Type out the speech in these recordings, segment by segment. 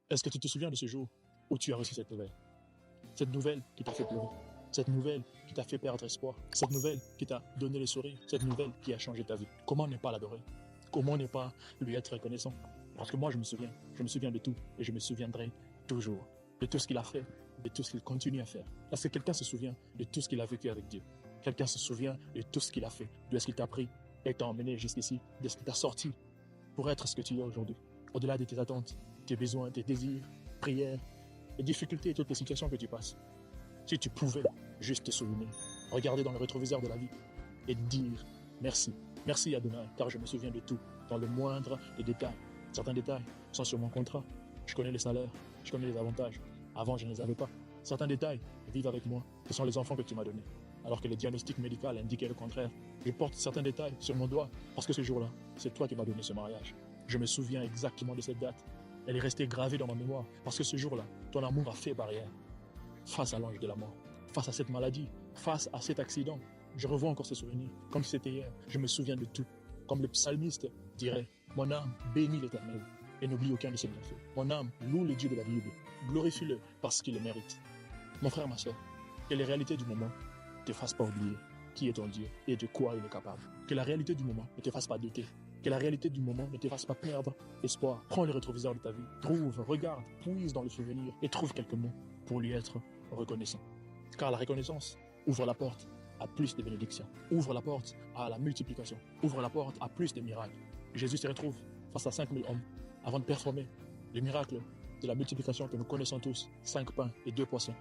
Est-ce que tu te souviens de ce jour où tu as reçu cette nouvelle? Cette nouvelle qui t'a fait pleurer, cette nouvelle qui t'a fait perdre espoir, cette nouvelle qui t'a donné le sourire, cette nouvelle qui a changé ta vie. Comment ne pas l'adorer? Comment ne pas lui être reconnaissant? Parce que moi je me souviens de tout et je me souviendrai toujours de tout ce qu'il a fait, de tout ce qu'il continue à faire. Parce que quelqu'un se souvient de tout ce qu'il a vécu avec Dieu. Quelqu'un se souvient de tout ce qu'il a fait, de ce qu'il t'a pris et t'a emmené jusqu'ici, de ce qu'il t'a sorti pour être ce que tu es aujourd'hui. Au-delà de tes attentes, tes besoins, tes désirs, prières, les difficultés et toutes les situations que tu passes. Si tu pouvais juste te souvenir, regarder dans le rétroviseur de la vie et dire merci. Merci Adonai, car je me souviens de tout, dans le moindre des détails. Certains détails sont sur mon contrat. Je connais les salaires, je connais les avantages. Avant, je ne les avais pas. Certains détails vivent avec moi. Ce sont les enfants que tu m'as donnés. Alors que le diagnostic médical indiquait le contraire. Je porte certains détails sur mon doigt parce que ce jour-là, c'est toi qui m'as donné ce mariage. Je me souviens exactement de cette date. Elle est restée gravée dans ma mémoire parce que ce jour-là, ton amour a fait barrière. Face à l'ange de la mort, face à cette maladie, face à cet accident, je revois encore ce souvenir, comme si c'était hier. Je me souviens de tout. Comme le psalmiste dirait, mon âme bénit l'Éternel et n'oublie aucun de ses bienfaits. Mon âme loue le Dieu de la Bible, glorifie-le parce qu'il le mérite. Mon frère, ma soeur, que les réalités du moment ne te fassent pas oublier qui est ton Dieu et de quoi il est capable. Que la réalité du moment ne te fasse pas douter. Que la réalité du moment ne te fasse pas perdre espoir. Prends le rétroviseur de ta vie, trouve, regarde, puise dans le souvenir et trouve quelques mots pour lui être reconnaissant. Car la reconnaissance ouvre la porte à plus de bénédictions, ouvre la porte à la multiplication, ouvre la porte à plus de miracles. Jésus se retrouve face à 5000 hommes avant de performer le miracle de la multiplication que nous connaissons tous, 5 pains et 2 poissons.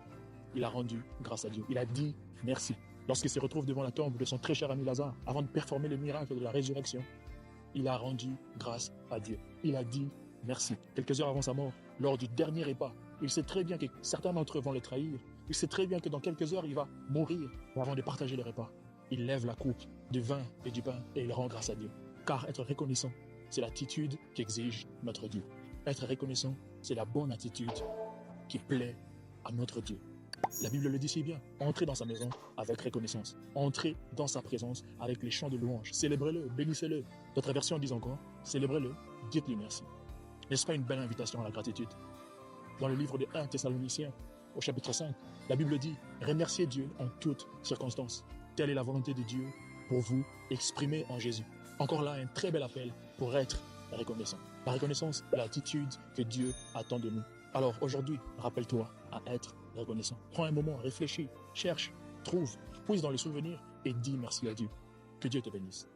Il a rendu grâce à Dieu. Il a dit merci. Lorsqu'il se retrouve devant la tombe de son très cher ami Lazare, avant de performer le miracle de la résurrection, il a rendu grâce à Dieu. Il a dit merci. Quelques heures avant sa mort, lors du dernier repas, il sait très bien que certains d'entre eux vont le trahir. Il sait très bien que dans quelques heures, il va mourir. Et avant de partager le repas, il lève la coupe du vin et du pain et il rend grâce à Dieu. Car être reconnaissant, c'est l'attitude qu'exige notre Dieu. Être reconnaissant, c'est la bonne attitude qui plaît à notre Dieu. La Bible le dit si bien, entrez dans sa maison avec reconnaissance. Entrez dans sa présence avec les chants de louange. Célébrez-le, bénissez-le. D'autres versions disent encore, célébrez-le, dites-lui merci. N'est-ce pas une belle invitation à la gratitude? Dans le livre de 1 Thessaloniciens, au chapitre 5, la Bible dit, remerciez Dieu en toutes circonstances. Telle est la volonté de Dieu pour vous, exprimée en Jésus. Encore là, un très bel appel pour être reconnaissant. La reconnaissance est l'attitude que Dieu attend de nous. Alors aujourd'hui, rappelle-toi à être reconnaissant. Prends un moment, réfléchis, cherche, trouve, puise dans les souvenirs et dis merci à Dieu. Que Dieu te bénisse.